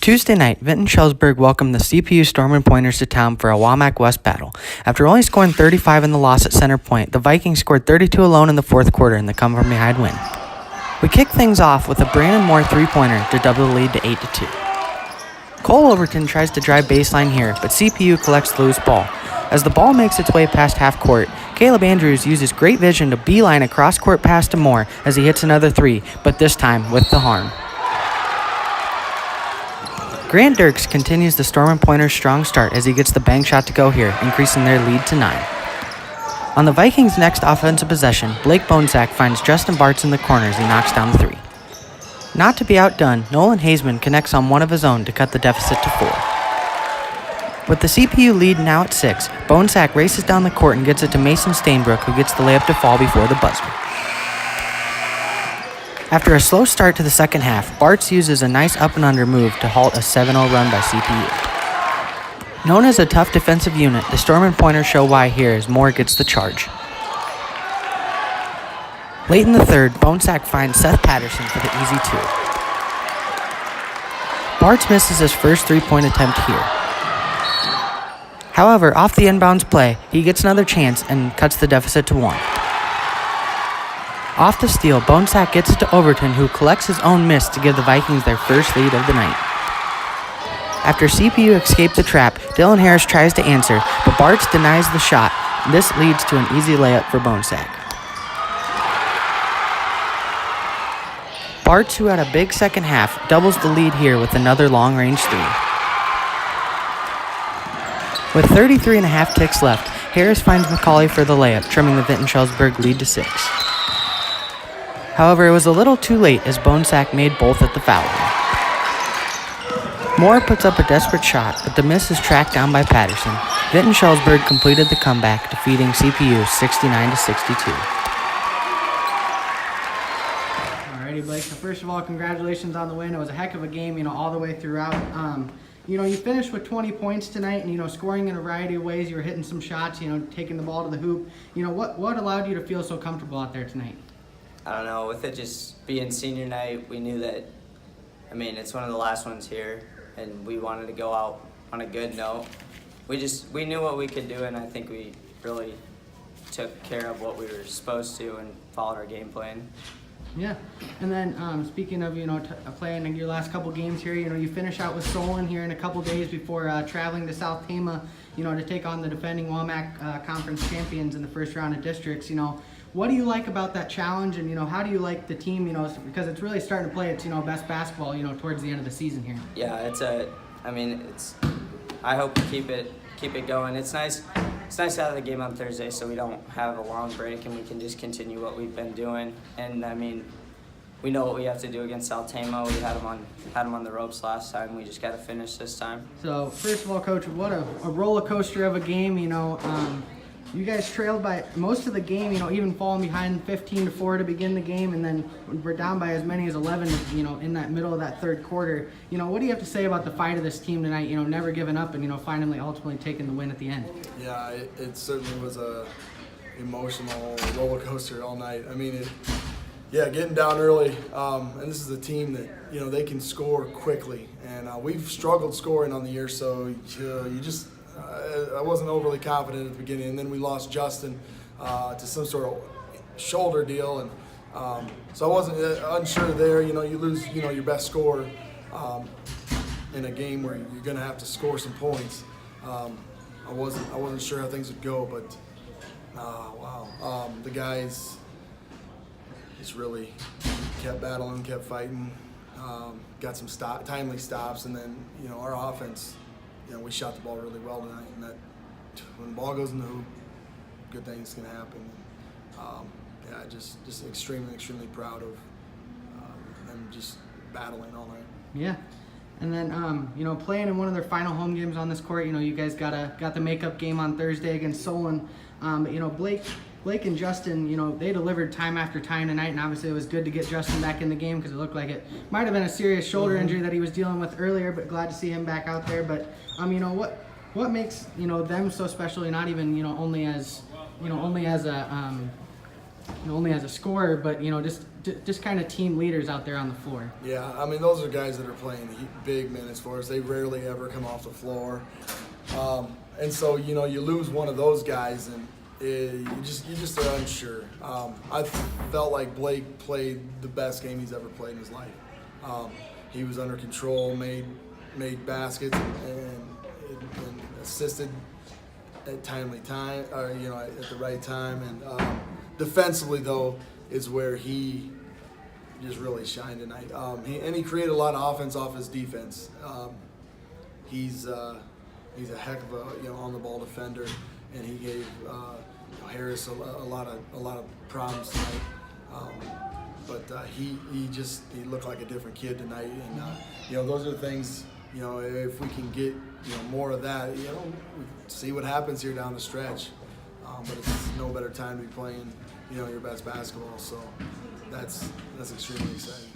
Tuesday night, Vinton-Shellsburg welcomed the CPU Storm and Pointers to town for a Womack West battle. After only scoring 35 in the loss at center point, the Vikings scored 32 alone in the fourth quarter in the come-from-behind win. We kicked things off with a Brandon Moore three-pointer to double the lead to 8-2. Cole Overton tries to drive baseline here, but CPU collects the loose ball. As the ball makes its way past half court, Caleb Andrews uses great vision to beeline a cross-court pass to Moore as he hits another three, but this time with the harm. Grant Dirks continues the Storm and Pointers' strong start as he gets the bank shot to go here, increasing their lead to 9. On the Vikings' next offensive possession, Blake Bohnsack finds Justin Bartz in the corner as he knocks down the three. Not to be outdone, Nolan Hazeman connects on one of his own to cut the deficit to 4. With the CPU lead now at 6, Bohnsack races down the court and gets it to Mason Stainbrook, who gets the layup to fall before the buzzer. After a slow start to the second half, Bartz uses a nice up and under move to halt a 7-0 run by CPU. Known as a tough defensive unit, the Storm and Pointers show why here as Moore gets the charge. Late in the third, Bohnsack finds Seth Patterson for the easy 2. Bartz misses his first three-point attempt here. However, off the inbounds play, he gets another chance and cuts the deficit to 1. Off the steal, Bohnsack gets it to Overton, who collects his own miss to give the Vikings their first lead of the night. After CPU escaped the trap, Dylan Harris tries to answer, but Bartz denies the shot. This leads to an easy layup for Bohnsack. Bartz, who had a big second half, doubles the lead here with another long-range 3. With 33.5 ticks left, Harris finds McCauley for the layup, trimming the Vinton-Shellsburg lead to 6. However, it was a little too late as Bohnsack made both at the foul line. Moore puts up a desperate shot, but the miss is tracked down by Patterson. Vinton-Shellsburg completed the comeback, defeating CPU 69-62. Alrighty, Blake. So first of all, congratulations on the win. It was a heck of a game, all the way throughout. You finished with 20 points tonight, and scoring in a variety of ways. You were hitting some shots, taking the ball to the hoop. What allowed you to feel so comfortable out there tonight? I don't know, with it just being senior night, we knew that, it's one of the last ones here, and we wanted to go out on a good note. We knew what we could do, and I think we really took care of what we were supposed to and followed our game plan. Yeah, and then speaking of, playing your last couple games here, you finish out with Solon here in a couple days before traveling to South Tama, to take on the defending Womack Conference champions in the first round of districts. What do you like about that challenge, and how do you like the team? Because it's really starting to play its best basketball towards the end of the season here. Yeah, I hope to keep it going. It's nice to have the game on Thursday so we don't have a long break and we can just continue what we've been doing. And we know what we have to do against South Tama. We had them on the ropes last time. We just got to finish this time. So first of all, Coach, what a roller coaster of a game. You guys trailed by most of the game, even falling behind 15-4 to begin the game, and then we're down by as many as 11, in that middle of that third quarter. What do you have to say about the fight of this team tonight, never giving up and, finally ultimately taking the win at the end? Yeah, it certainly was a emotional roller coaster all night. Getting down early, and this is a team that, they can score quickly, and we've struggled scoring on the year, so you just I wasn't overly confident at the beginning, and then we lost Justin to some sort of shoulder deal, and so I wasn't unsure there. You lose your best scorer in a game where you're going to have to score some points. I wasn't sure how things would go, but the guys just really kept battling, kept fighting, got some timely stops, and then our offense. We shot the ball really well tonight, and that when the ball goes in the hoop, good things can happen. Just extremely, extremely proud of them just battling all night. Yeah, and then playing in one of their final home games on this court. You guys got the makeup game on Thursday against Solon. Blake and Justin, they delivered time after time tonight, and obviously it was good to get Justin back in the game because it looked like it might have been a serious shoulder injury that he was dealing with earlier, but glad to see him back out there. But what makes them so special? Not even only as a only as a scorer, but just kind of team leaders out there on the floor. Yeah, I mean, those are guys that are playing big minutes for us. They rarely ever come off the floor. And so, you lose one of those guys and you just are unsure. I felt like Blake played the best game he's ever played in his life. He was under control, made baskets and assisted at timely time, or at the right time. And defensively, though, is where he just really shined tonight. He created a lot of offense off his defense. He's a heck of a on the ball defender, and he gave Harris a lot of problems tonight. But he looked like a different kid tonight, and those are the things. If we can get more of that, we see what happens here down the stretch. But it's no better time to be playing your best basketball. So that's extremely exciting.